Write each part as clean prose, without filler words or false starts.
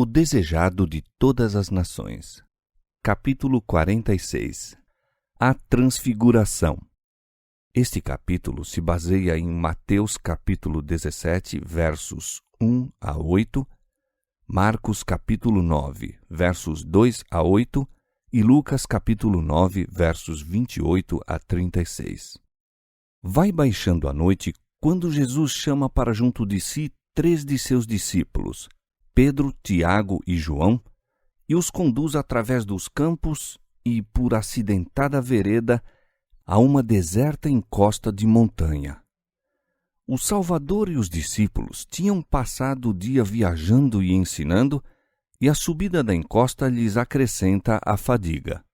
O desejado de todas as nações. Capítulo 46. A Transfiguração. Este capítulo se baseia em Mateus capítulo 17, versos 1 a 8, Marcos capítulo 9, versos 2 a 8 e Lucas capítulo 9, versos 28 a 36. Vai baixando a noite quando Jesus chama para junto de si 3 de seus discípulos, Pedro, Tiago e João, e os conduz através dos campos e por acidentada vereda a uma deserta encosta de montanha. O Salvador e os discípulos tinham passado o dia viajando e ensinando, e a subida da encosta lhes acrescenta a fadiga.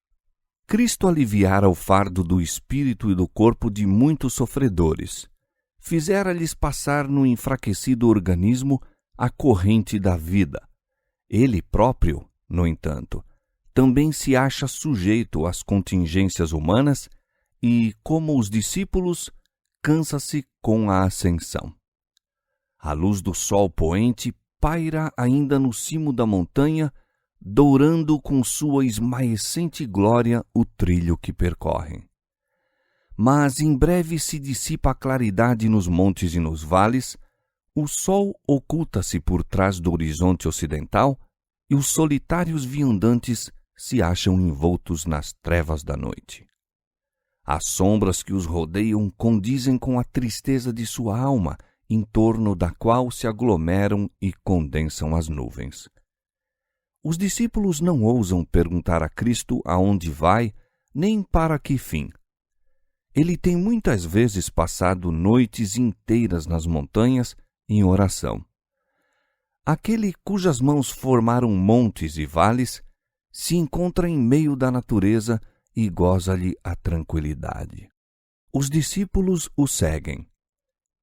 Cristo aliviara o fardo do espírito e do corpo de muitos sofredores. Fizera-lhes passar no enfraquecido organismo a corrente da vida. Ele próprio, no entanto, também se acha sujeito às contingências humanas e, como os discípulos, cansa-se com a ascensão. A luz do sol poente paira ainda no cimo da montanha, dourando com sua esmaecente glória o trilho que percorrem. Mas em breve se dissipa a claridade nos montes e nos vales, o sol oculta-se por trás do horizonte ocidental e os solitários viandantes se acham envoltos nas trevas da noite. As sombras que os rodeiam condizem com a tristeza de sua alma, em torno da qual se aglomeram e condensam as nuvens. Os discípulos não ousam perguntar a Cristo aonde vai, nem para que fim. Ele tem muitas vezes passado noites inteiras nas montanhas em oração. Aquele cujas mãos formaram montes e vales se encontra em meio da natureza e goza-lhe a tranquilidade. Os discípulos o seguem.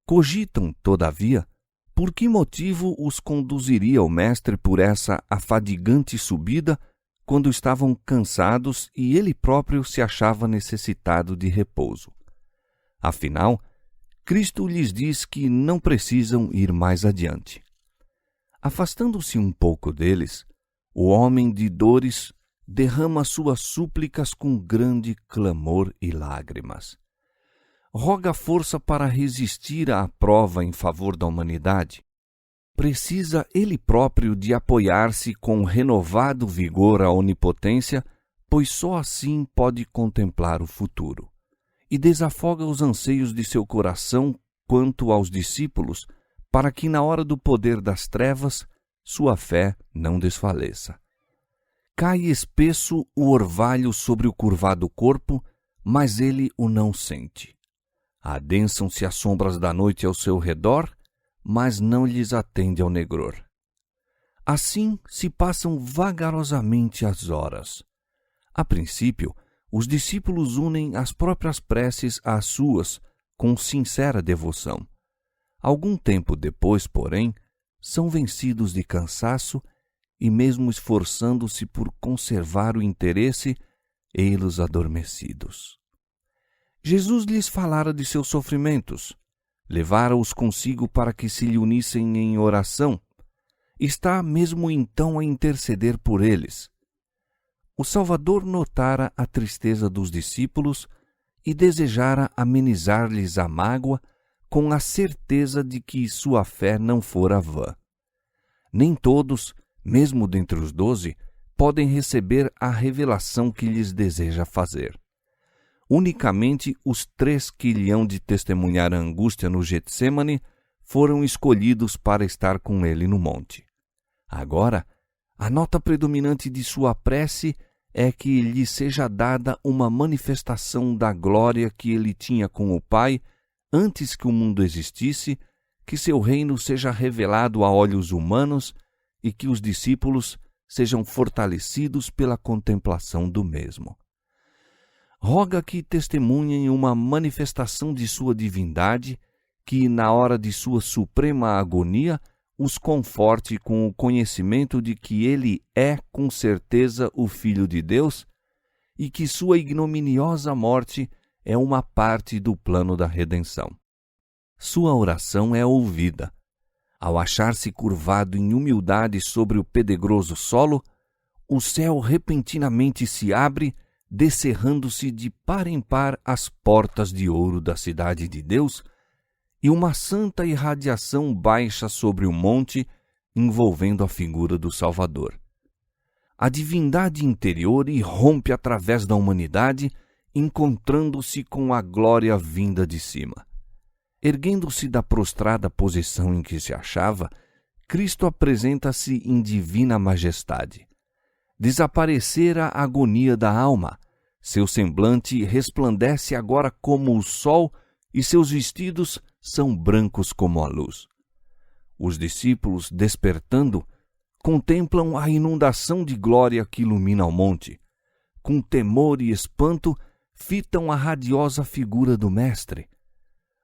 Cogitam, todavia, por que motivo os conduziria o Mestre por essa afadigante subida quando estavam cansados e ele próprio se achava necessitado de repouso. Afinal, Cristo lhes diz que não precisam ir mais adiante. Afastando-se um pouco deles, o homem de dores derrama suas súplicas com grande clamor e lágrimas. Roga força para resistir à prova em favor da humanidade. Precisa ele próprio de apoiar-se com renovado vigor à onipotência, pois só assim pode contemplar o futuro. E desafoga os anseios de seu coração quanto aos discípulos, para que na hora do poder das trevas sua fé não desfaleça. Cai espesso o orvalho sobre o curvado corpo, mas ele o não sente. Adensam-se as sombras da noite ao seu redor, mas não lhes atende ao negror. Assim se passam vagarosamente as horas. A princípio, os discípulos unem as próprias preces às suas, com sincera devoção. Algum tempo depois, porém, são vencidos de cansaço e, mesmo esforçando-se por conservar o interesse, ei-los adormecidos. Jesus lhes falara de seus sofrimentos, levara-os consigo para que se lhe unissem em oração. Está mesmo então a interceder por eles. O Salvador notara a tristeza dos discípulos e desejara amenizar-lhes a mágoa com a certeza de que sua fé não fora vã. Nem todos, mesmo dentre os 12, podem receber a revelação que lhes deseja fazer. Unicamente os 3 que lhe hão de testemunhar a angústia no Getsêmani foram escolhidos para estar com ele no monte. Agora, a nota predominante de sua prece é que lhe seja dada uma manifestação da glória que ele tinha com o Pai antes que o mundo existisse, que seu reino seja revelado a olhos humanos e que os discípulos sejam fortalecidos pela contemplação do mesmo. Roga que testemunhem uma manifestação de sua divindade, que, na hora de sua suprema agonia, os conforte com o conhecimento de que ele é, com certeza, o Filho de Deus e que sua ignominiosa morte é uma parte do plano da redenção. Sua oração é ouvida. Ao achar-se curvado em humildade sobre o pedregoso solo, o céu repentinamente se abre, descerrando-se de par em par as portas de ouro da cidade de Deus, e uma santa irradiação baixa sobre o monte, envolvendo a figura do Salvador. A divindade interior irrompe através da humanidade, encontrando-se com a glória vinda de cima. Erguendo-se da prostrada posição em que se achava, Cristo apresenta-se em divina majestade. Desaparecera a agonia da alma, seu semblante resplandece agora como o sol e seus vestidos são brancos como a luz. Os discípulos, despertando, contemplam a inundação de glória que ilumina o monte. Com temor e espanto, fitam a radiosa figura do Mestre.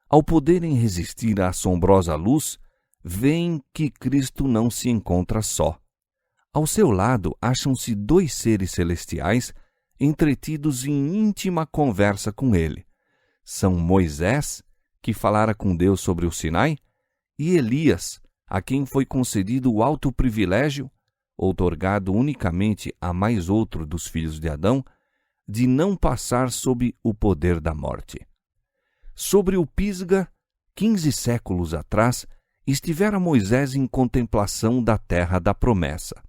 Ao poderem resistir à assombrosa luz, veem que Cristo não se encontra só. Ao seu lado acham-se 2 seres celestiais entretidos em íntima conversa com ele. São Moisés, que falara com Deus sobre o Sinai, e Elias, a quem foi concedido o alto privilégio, outorgado unicamente a mais outro dos filhos de Adão, de não passar sob o poder da morte. Sobre o Pisga, 15 séculos atrás, estivera Moisés em contemplação da terra da promessa.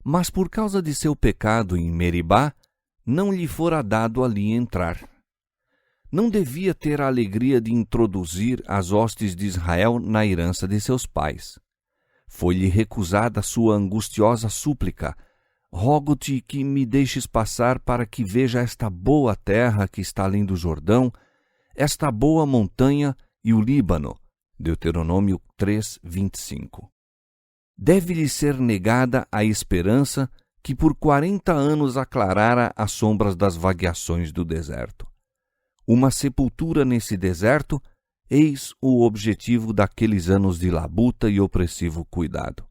Mas por causa de seu pecado em Meribá, não lhe fora dado ali entrar. Não devia ter a alegria de introduzir as hostes de Israel na herança de seus pais. Foi-lhe recusada sua angustiosa súplica: rogo-te que me deixes passar para que veja esta boa terra que está além do Jordão, esta boa montanha e o Líbano. Deuteronômio 3:25. Deve-lhe ser negada a esperança que por 40 anos aclarara as sombras das vagueações do deserto. Uma sepultura nesse deserto, eis o objetivo daqueles anos de labuta e opressivo cuidado.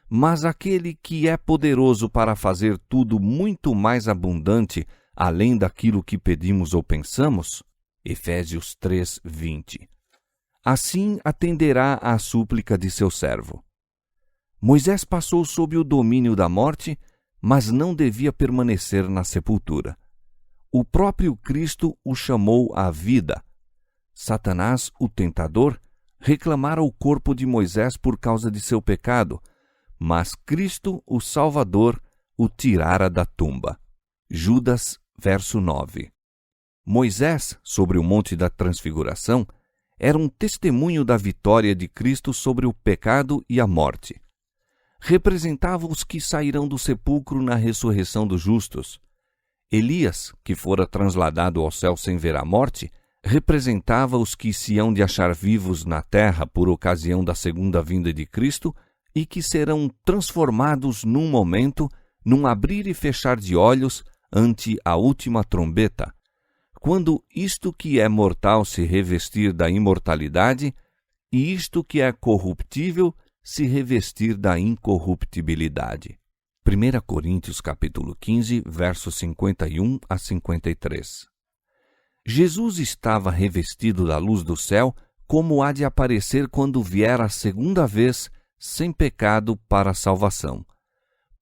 Mas aquele que é poderoso para fazer tudo muito mais abundante, além daquilo que pedimos ou pensamos, Efésios 3:20. Assim atenderá à súplica de seu servo. Moisés passou sob o domínio da morte, mas não devia permanecer na sepultura. O próprio Cristo o chamou à vida. Satanás, o tentador, reclamara o corpo de Moisés por causa de seu pecado, mas Cristo, o Salvador, o tirara da tumba. Judas, verso 9. Moisés, sobre o monte da transfiguração, era um testemunho da vitória de Cristo sobre o pecado e a morte. Representava os que sairão do sepulcro na ressurreição dos justos. Elias, que fora transladado ao céu sem ver a morte, representava os que se hão de achar vivos na terra por ocasião da segunda vinda de Cristo e que serão transformados num momento, num abrir e fechar de olhos ante a última trombeta, quando isto que é mortal se revestir da imortalidade e isto que é corruptível se revestir da incorruptibilidade. 1 Coríntios capítulo 15, versos 51 a 53. Jesus estava revestido da luz do céu, como há de aparecer quando vier a segunda vez, sem pecado para a salvação.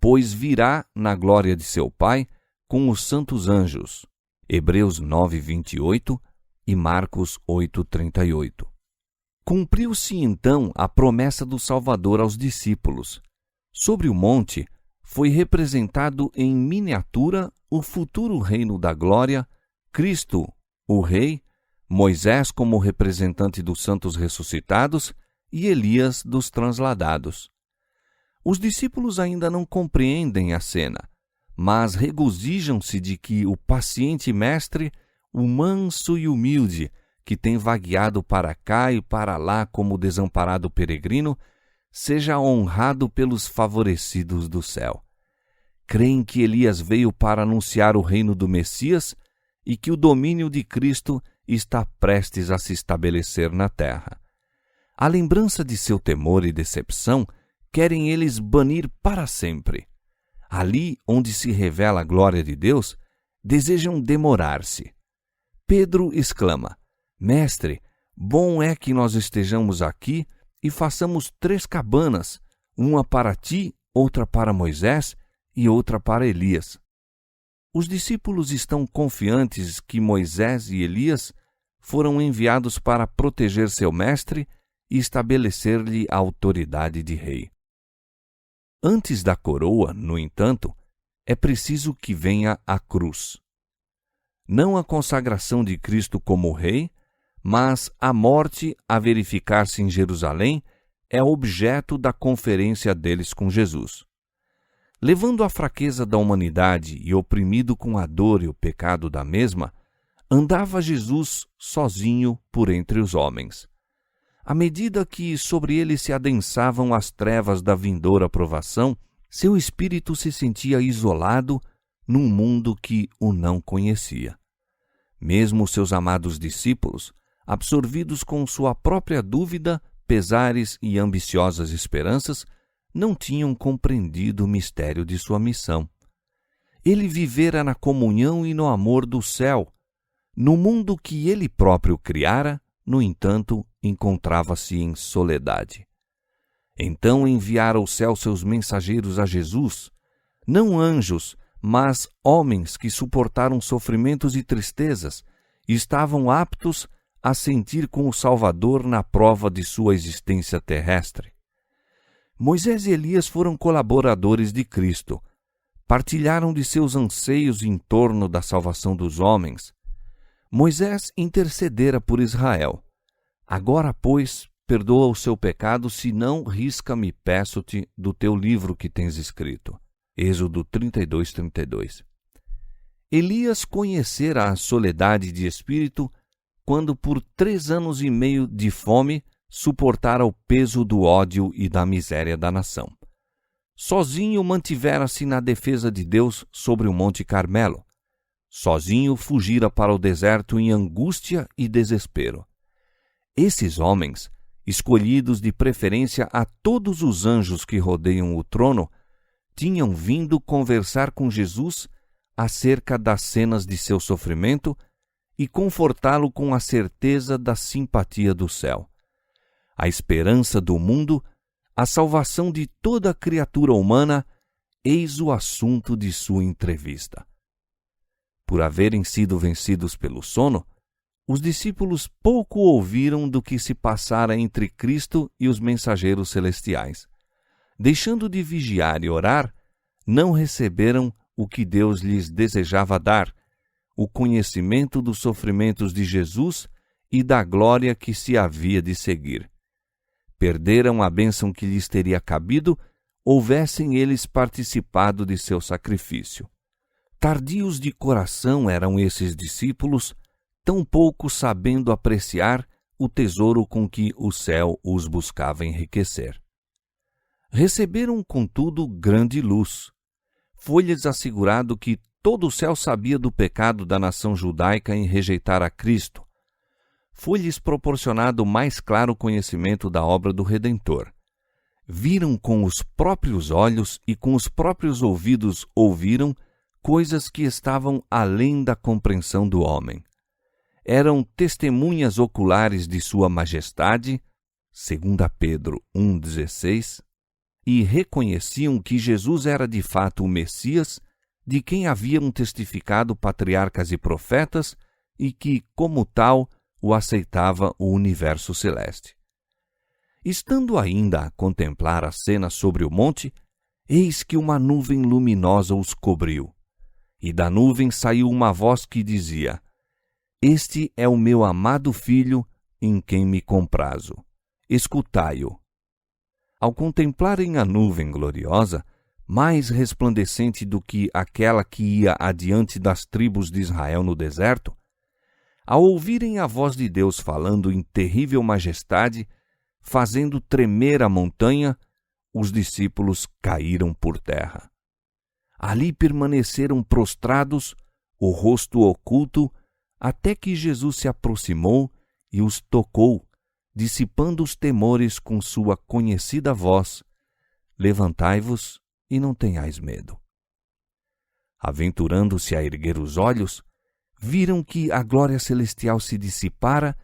Pois virá na glória de seu Pai com os santos anjos. Hebreus 9:28 e Marcos 8:38. Cumpriu-se então a promessa do Salvador aos discípulos. Sobre o monte foi representado em miniatura o futuro reino da glória, Cristo, o Rei, Moisés como representante dos santos ressuscitados e Elias dos transladados. Os discípulos ainda não compreendem a cena, mas regozijam-se de que o paciente mestre, o manso e humilde, que tem vagueado para cá e para lá como desamparado peregrino, seja honrado pelos favorecidos do céu. Creem que Elias veio para anunciar o reino do Messias e que o domínio de Cristo está prestes a se estabelecer na terra. A lembrança de seu temor e decepção querem eles banir para sempre. Ali onde se revela a glória de Deus, desejam demorar-se. Pedro exclama: Mestre, bom é que nós estejamos aqui e façamos 3 cabanas, uma para ti, outra para Moisés e outra para Elias. Os discípulos estão confiantes que Moisés e Elias foram enviados para proteger seu mestre e estabelecer-lhe a autoridade de rei. Antes da coroa, no entanto, é preciso que venha a cruz. Não a consagração de Cristo como rei, mas a morte a verificar-se em Jerusalém é objeto da conferência deles com Jesus. Levando a fraqueza da humanidade e oprimido com a dor e o pecado da mesma, andava Jesus sozinho por entre os homens. À medida que sobre ele se adensavam as trevas da vindoura provação, seu espírito se sentia isolado num mundo que o não conhecia. Mesmo seus amados discípulos, absorvidos com sua própria dúvida, pesares e ambiciosas esperanças, não tinham compreendido o mistério de sua missão. Ele vivera na comunhão e no amor do céu. No mundo que ele próprio criara, no entanto, encontrava-se em soledade. Então enviara o céu seus mensageiros a Jesus, não anjos, mas homens que suportaram sofrimentos e tristezas e estavam aptos a sentir com o Salvador na prova de sua existência terrestre. Moisés e Elias foram colaboradores de Cristo, partilharam de seus anseios em torno da salvação dos homens. Moisés intercedera por Israel. Agora, pois, perdoa o seu pecado, se não, risca-me, peço-te, do teu livro que tens escrito. Êxodo 32:32. Elias conhecera a soledade de espírito quando por 3 anos e meio de fome suportara o peso do ódio e da miséria da nação. Sozinho mantivera-se na defesa de Deus sobre o Monte Carmelo. Sozinho fugira para o deserto em angústia e desespero. Esses homens, escolhidos de preferência a todos os anjos que rodeiam o trono, tinham vindo conversar com Jesus acerca das cenas de seu sofrimento e confortá-lo com a certeza da simpatia do céu. A esperança do mundo, a salvação de toda criatura humana, eis o assunto de sua entrevista. Por haverem sido vencidos pelo sono, os discípulos pouco ouviram do que se passara entre Cristo e os mensageiros celestiais. Deixando de vigiar e orar, não receberam o que Deus lhes desejava dar, o conhecimento dos sofrimentos de Jesus e da glória que se havia de seguir. Perderam a bênção que lhes teria cabido, houvessem eles participado de seu sacrifício. Tardios de coração eram esses discípulos, tão pouco sabendo apreciar o tesouro com que o céu os buscava enriquecer. Receberam, contudo, grande luz. Foi-lhes assegurado que todo o céu sabia do pecado da nação judaica em rejeitar a Cristo. Foi-lhes proporcionado mais claro conhecimento da obra do Redentor. Viram com os próprios olhos e com os próprios ouvidos ouviram coisas que estavam além da compreensão do homem. Eram testemunhas oculares de sua majestade, 2 Pedro 1,16, e reconheciam que Jesus era de fato o Messias, de quem haviam testificado patriarcas e profetas, e que, como tal, o aceitava o universo celeste. Estando ainda a contemplar a cena sobre o monte, eis que uma nuvem luminosa os cobriu. E da nuvem saiu uma voz que dizia: Este é o meu amado Filho, em quem me comprazo. Escutai-o. Ao contemplarem a nuvem gloriosa, mais resplandecente do que aquela que ia adiante das tribos de Israel no deserto, ao ouvirem a voz de Deus falando em terrível majestade, fazendo tremer a montanha, os discípulos caíram por terra. Ali permaneceram prostrados, o rosto oculto, até que Jesus se aproximou e os tocou, dissipando os temores com sua conhecida voz: Levantai-vos e não tenhais medo. Aventurando-se a erguer os olhos, viram que a glória celestial se dissipara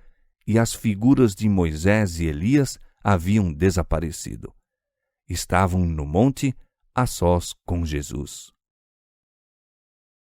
e as figuras de Moisés e Elias haviam desaparecido. Estavam no monte a sós com Jesus.